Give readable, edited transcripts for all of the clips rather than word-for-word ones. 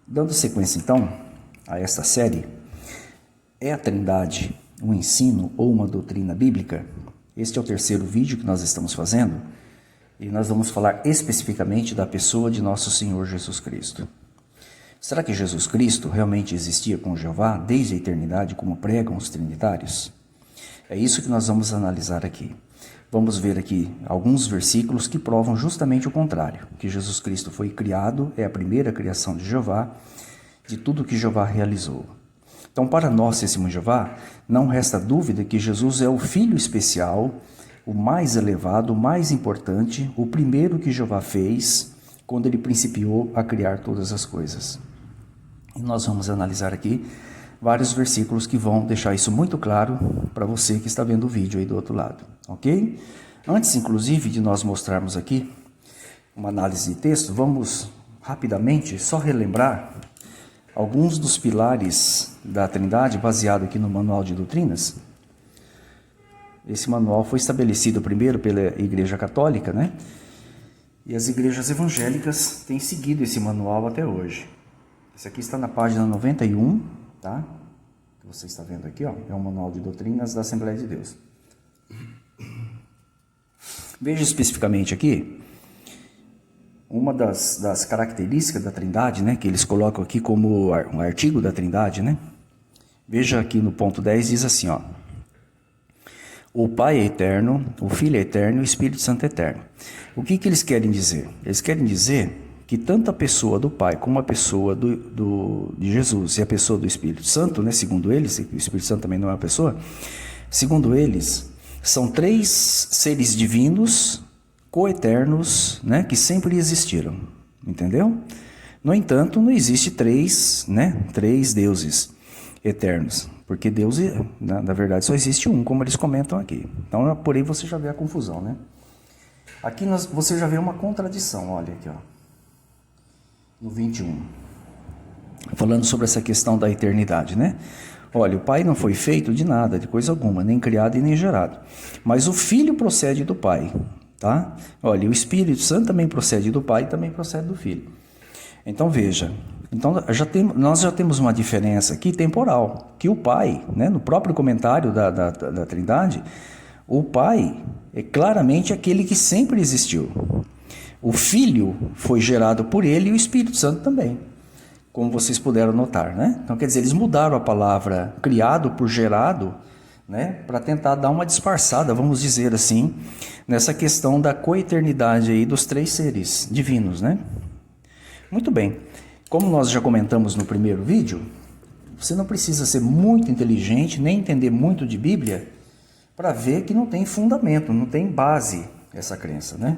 Dando sequência então a esta série, é a Trindade um ensino ou uma doutrina bíblica? Este é o terceiro vídeo que nós estamos fazendo e nós vamos falar especificamente da pessoa de nosso Senhor Jesus Cristo. Será que Jesus Cristo realmente existia com Jeová desde a eternidade, como pregam os trinitários? É isso que nós vamos analisar aqui. Vamos ver aqui alguns versículos que provam justamente o contrário, que Jesus Cristo foi criado, é a primeira criação de Jeová, de tudo que Jeová realizou. Então, para nós, testemunhos de Jeová, não resta dúvida que Jesus é o Filho especial, o mais elevado, o mais importante, o primeiro que Jeová fez quando ele principiou a criar todas as coisas. E nós vamos analisar aqui vários versículos que vão deixar isso muito claro para você que está vendo o vídeo aí do outro lado, ok? Antes, inclusive, de nós mostrarmos aqui uma análise de texto, vamos rapidamente só relembrar alguns dos pilares da Trindade, baseado aqui no Manual de Doutrinas. Esse manual foi estabelecido primeiro pela Igreja Católica, né? E as igrejas evangélicas têm seguido esse manual até hoje. Esse aqui está na página 91, tá? Que você está vendo aqui, ó, é o Manual de Doutrinas da Assembleia de Deus. Veja especificamente aqui uma das características da Trindade, né, que eles colocam aqui como um artigo da Trindade, né? Veja aqui no ponto 10, diz assim, ó: o Pai é eterno, o Filho é eterno e o Espírito Santo é eterno. O que eles querem dizer? Eles querem dizer que tanto a pessoa do Pai como a pessoa de Jesus e a pessoa do Espírito Santo, né, segundo eles, o Espírito Santo também não é uma pessoa, segundo eles, são três seres divinos, coeternos, né, que sempre existiram, entendeu? No entanto, não existe três deuses eternos, porque Deus, na verdade, só existe um, como eles comentam aqui. Então, por aí você já vê a confusão, né? Aqui você já vê uma contradição, olha aqui, ó, no 21, falando sobre essa questão da eternidade, né? Olha, o Pai não foi feito de nada, de coisa alguma, nem criado e nem gerado, mas o Filho procede do Pai, tá? Olha, o Espírito Santo também procede do Pai e também procede do Filho. Então, veja, nós já temos uma diferença aqui temporal, que o Pai, né, no próprio comentário da Trindade, o Pai é claramente aquele que sempre existiu. O Filho foi gerado por ele e o Espírito Santo também, como vocês puderam notar, né? Então, quer dizer, eles mudaram a palavra criado por gerado, né, para tentar dar uma disfarçada, vamos dizer assim, nessa questão da coeternidade aí dos três seres divinos, né? Muito bem. Como nós já comentamos no primeiro vídeo, você não precisa ser muito inteligente, nem entender muito de Bíblia, para ver que não tem fundamento, não tem base essa crença, né?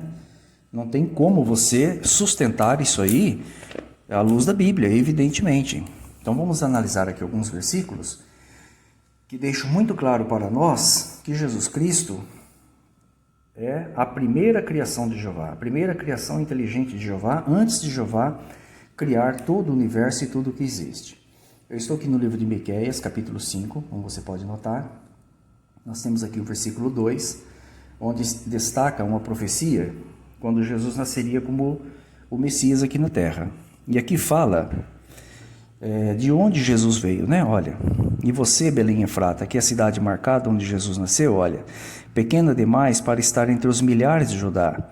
Não tem como você sustentar isso aí à luz da Bíblia, evidentemente. Então vamos analisar aqui alguns versículos que deixam muito claro para nós que Jesus Cristo é a primeira criação de Jeová, a primeira criação inteligente de Jeová, antes de Jeová criar todo o universo e tudo o que existe. Eu estou aqui no livro de Miqueias, capítulo 5, como você pode notar. Nós temos aqui o versículo 2, onde destaca uma profecia quando Jesus nasceria como o Messias aqui na terra. E aqui fala de onde Jesus veio, né? Olha, e você, Belém Efrata, que é a cidade marcada onde Jesus nasceu, olha, pequena demais para estar entre os milhares de Judá.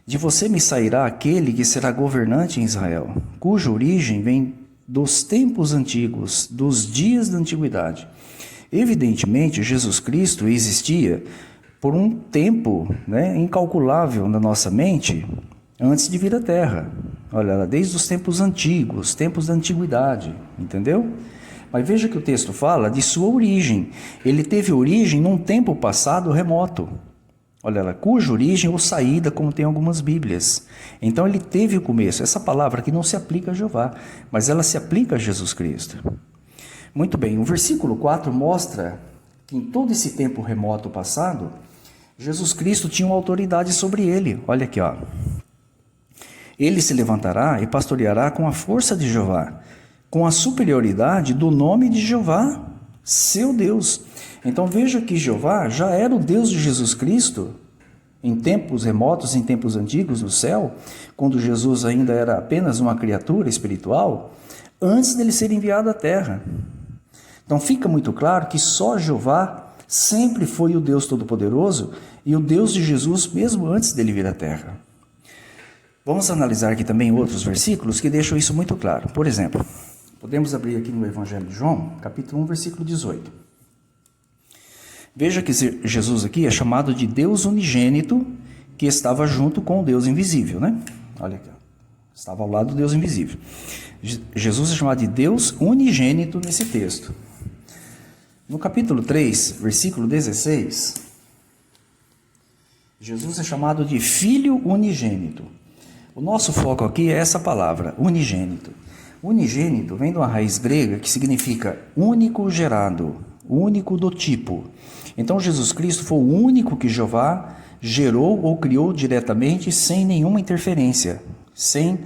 De você me sairá aquele que será governante em Israel, cuja origem vem dos tempos antigos, dos dias da antiguidade. Evidentemente, Jesus Cristo existia por um tempo, né, incalculável na nossa mente, antes de vir à Terra. Olha, desde os tempos antigos, tempos da antiguidade, entendeu? Mas veja que o texto fala de sua origem. Ele teve origem num tempo passado remoto. Olha lá, cuja origem ou saída, como tem algumas Bíblias. Então ele teve o começo. Essa palavra aqui não se aplica a Jeová, mas ela se aplica a Jesus Cristo. Muito bem, o versículo 4 mostra que em todo esse tempo remoto passado, Jesus Cristo tinha uma autoridade sobre ele. Olha aqui, ó. Ele se levantará e pastoreará com a força de Jeová, com a superioridade do nome de Jeová, seu Deus. Então veja que Jeová já era o Deus de Jesus Cristo em tempos remotos, em tempos antigos no céu, quando Jesus ainda era apenas uma criatura espiritual, antes dele ser enviado à terra. Então fica muito claro que só Jeová sempre foi o Deus Todo-Poderoso e o Deus de Jesus mesmo antes dele vir à terra. Vamos analisar aqui também outros versículos que deixam isso muito claro. Por exemplo, podemos abrir aqui no Evangelho de João, capítulo 1, versículo 18. Veja que Jesus aqui é chamado de Deus unigênito, que estava junto com o Deus invisível, né? Olha aqui, estava ao lado do Deus invisível. Jesus é chamado de Deus unigênito nesse texto. No capítulo 3, versículo 16, Jesus é chamado de Filho unigênito. O nosso foco aqui é essa palavra, unigênito. Unigênito vem de uma raiz grega que significa único gerado, único do tipo. Então Jesus Cristo foi o único que Jeová gerou ou criou diretamente sem nenhuma interferência, sem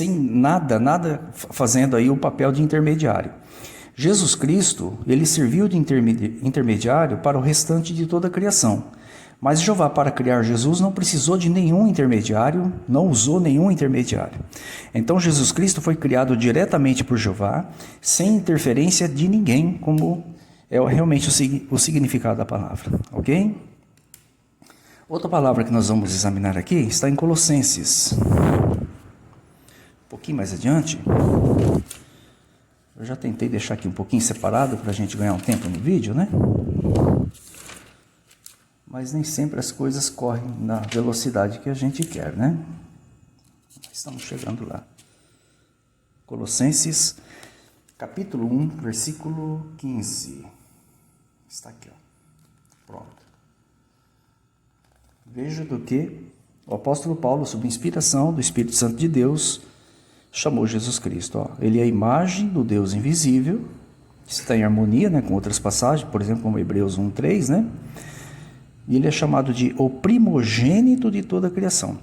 nada fazendo aí o papel de intermediário. Jesus Cristo, ele serviu de intermediário para o restante de toda a criação. Mas Jeová, para criar Jesus, não precisou de nenhum intermediário, não usou nenhum intermediário. Então Jesus Cristo foi criado diretamente por Jeová, sem interferência de ninguém, como é realmente o significado da palavra, ok? Outra palavra que nós vamos examinar aqui está em Colossenses. Um pouquinho mais adiante. Eu já tentei deixar aqui um pouquinho separado para a gente ganhar um tempo no vídeo, né? Mas nem sempre as coisas correm na velocidade que a gente quer, né? Estamos chegando lá. Colossenses, capítulo 1, versículo 15. Está aqui, ó. Pronto. Veja do que o apóstolo Paulo, sob inspiração do Espírito Santo de Deus, chamou Jesus Cristo. Ó. Ele é a imagem do Deus invisível, que está em harmonia, né, com outras passagens, por exemplo, como Hebreus 1:3, né? E ele é chamado de o primogênito de toda a criação.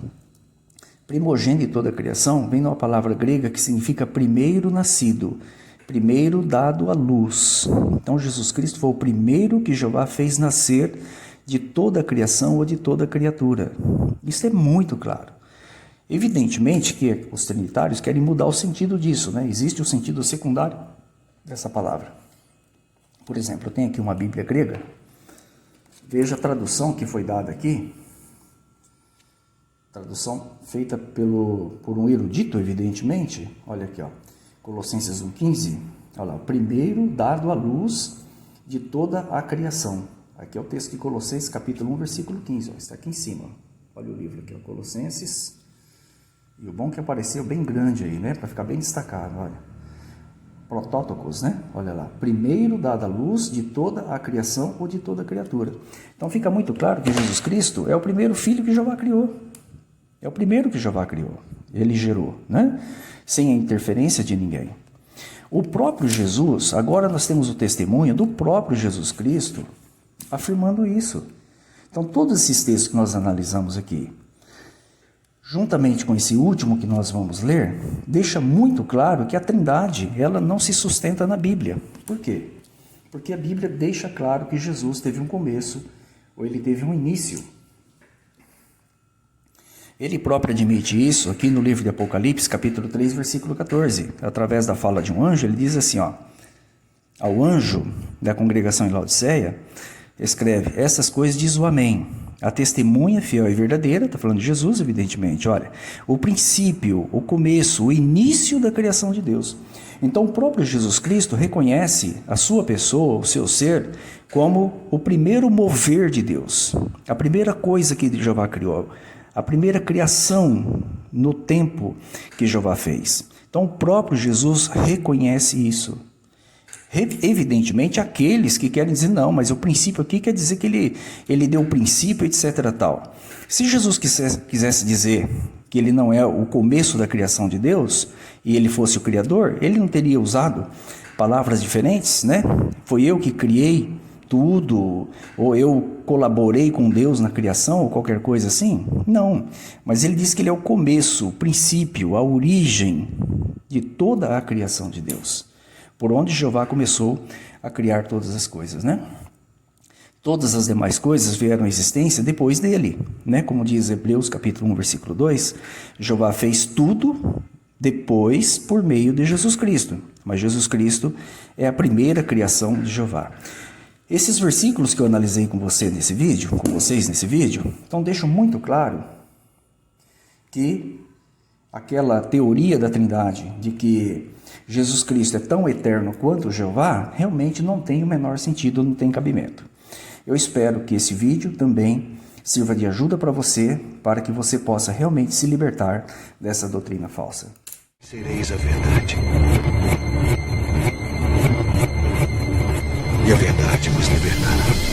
Primogênito de toda a criação vem de uma palavra grega que significa primeiro nascido, primeiro dado à luz. Então Jesus Cristo foi o primeiro que Jeová fez nascer de toda a criação ou de toda a criatura. Isso é muito claro. Evidentemente que os trinitários querem mudar o sentido disso, né? Existe o sentido secundário dessa palavra. Por exemplo, eu tenho aqui uma Bíblia grega. Veja a tradução que foi dada aqui. Tradução feita por um erudito, evidentemente. Olha aqui, ó. Colossenses 1:15. Olha lá, o primeiro dado à luz de toda a criação. Aqui é o texto de Colossenses, capítulo 1, versículo 15. Ó, está aqui em cima. Olha o livro aqui, ó, Colossenses. E o bom é que apareceu bem grande aí, né? Para ficar bem destacado, olha. Protótocos, né? Olha lá. Primeiro dado à luz de toda a criação ou de toda a criatura. Então fica muito claro que Jesus Cristo é o primeiro filho que Jeová criou. É o primeiro que Jeová criou. Ele gerou, né? Sem a interferência de ninguém. O próprio Jesus, agora nós temos o testemunho do próprio Jesus Cristo afirmando isso. Então todos esses textos que nós analisamos aqui, juntamente com esse último que nós vamos ler, deixa muito claro que a Trindade, ela não se sustenta na Bíblia. Por quê? Porque a Bíblia deixa claro que Jesus teve um começo, ou ele teve um início. Ele próprio admite isso aqui no livro de Apocalipse, capítulo 3, versículo 14. Através da fala de um anjo, ele diz assim, ó, ao anjo da congregação em Laodiceia, escreve, essas coisas diz o Amém. A testemunha fiel e verdadeira, está falando de Jesus, evidentemente, olha, o princípio, o começo, o início da criação de Deus. Então, o próprio Jesus Cristo reconhece a sua pessoa, o seu ser, como o primeiro mover de Deus, a primeira coisa que Jeová criou, a primeira criação no tempo que Jeová fez. Então, o próprio Jesus reconhece isso. Evidentemente, aqueles que querem dizer, não, mas o princípio aqui quer dizer que ele deu o princípio, etc. tal. Se Jesus quisesse dizer que ele não é o começo da criação de Deus, e ele fosse o Criador, ele não teria usado palavras diferentes, né? Foi eu que criei tudo, ou eu colaborei com Deus na criação, ou qualquer coisa assim? Não, mas ele diz que ele é o começo, o princípio, a origem de toda a criação de Deus. Por onde Jeová começou a criar todas as coisas, né? Todas as demais coisas vieram à existência depois dele, né? Como diz Hebreus capítulo 1, versículo 2, Jeová fez tudo depois por meio de Jesus Cristo. Mas Jesus Cristo é a primeira criação de Jeová. Esses versículos que eu analisei com vocês nesse vídeo, então deixam muito claro que aquela teoria da Trindade de que Jesus Cristo é tão eterno quanto Jeová, realmente não tem o menor sentido, não tem cabimento. Eu espero que esse vídeo também sirva de ajuda para você, para que você possa realmente se libertar dessa doutrina falsa. Sereis a verdade. E a verdade vos libertará.